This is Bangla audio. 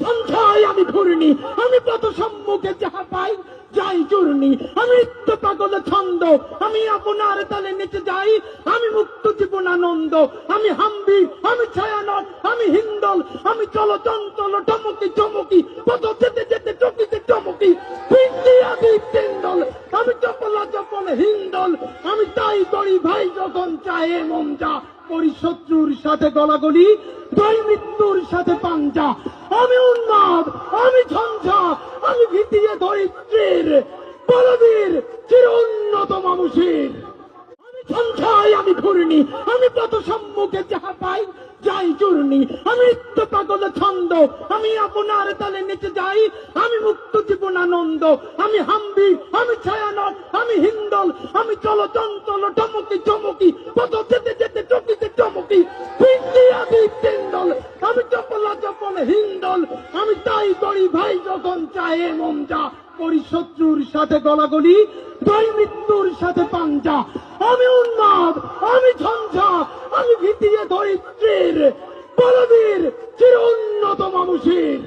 সন্ধ্যায় আমি ঘূর্ণি, আমি পথ সম্মুখে যাহা পাই যাই চূর্ণি, আমি নিত্য পাগল ছন্দ, আমি আপনার তালে নেচে যাই, আমি মুক্ত জীবনানন্দ, আমি হাম্বি, আমি ছায়ানট, আমি হিন্দল, আমি চলচঞ্চল টমকি চমকি, পথ যেতে যেতে চকিতে চমকি, টেন্ডল, আমি চপলা চপল হিন্দল, আমি তাই করি ভাই যখন চাহে মন যা, করি শত্রুর সাথে গলাগলি, দই মৃত্যুর সাথে পাঞ্জা, আমি উন্মাদ, আমি ঝঞ্ঝা, আমি ভিতিয়ে ধরিত্রীর বলবীর চির উন্নত মানুষের। আমি সন্ধ্যায় আমি ঘূর্ণি, আমি পথ সম্মুখে যাহা পাই যাই চূর্ণি, আমি নিত্য পাগল ছন্দ, আমি আপনার তালে নেচে যাই, আমি মুক্ত জীবনানন্দ, আমি হাম্বি, আমি ছায়ানট, আমি হিন্দল, আমি চলচঞ্চল টমকি চমকি, পথ যেতে যেতে চকিতে চমকি, টেন্ডল, আমি চপলা চপল হিন্দল, আমি তাই করি ভাই যখন চাহে মন যা, করি শত্রুর সাথে গলাগলি, দই মৃত্যুর সাথে পাঞ্জা, আমি উন্মাদ, আমি ঝঞ্ঝা, আমি ভিতিয়ে ধরিত্রীর বলবীর চির উন্নত মানুষের।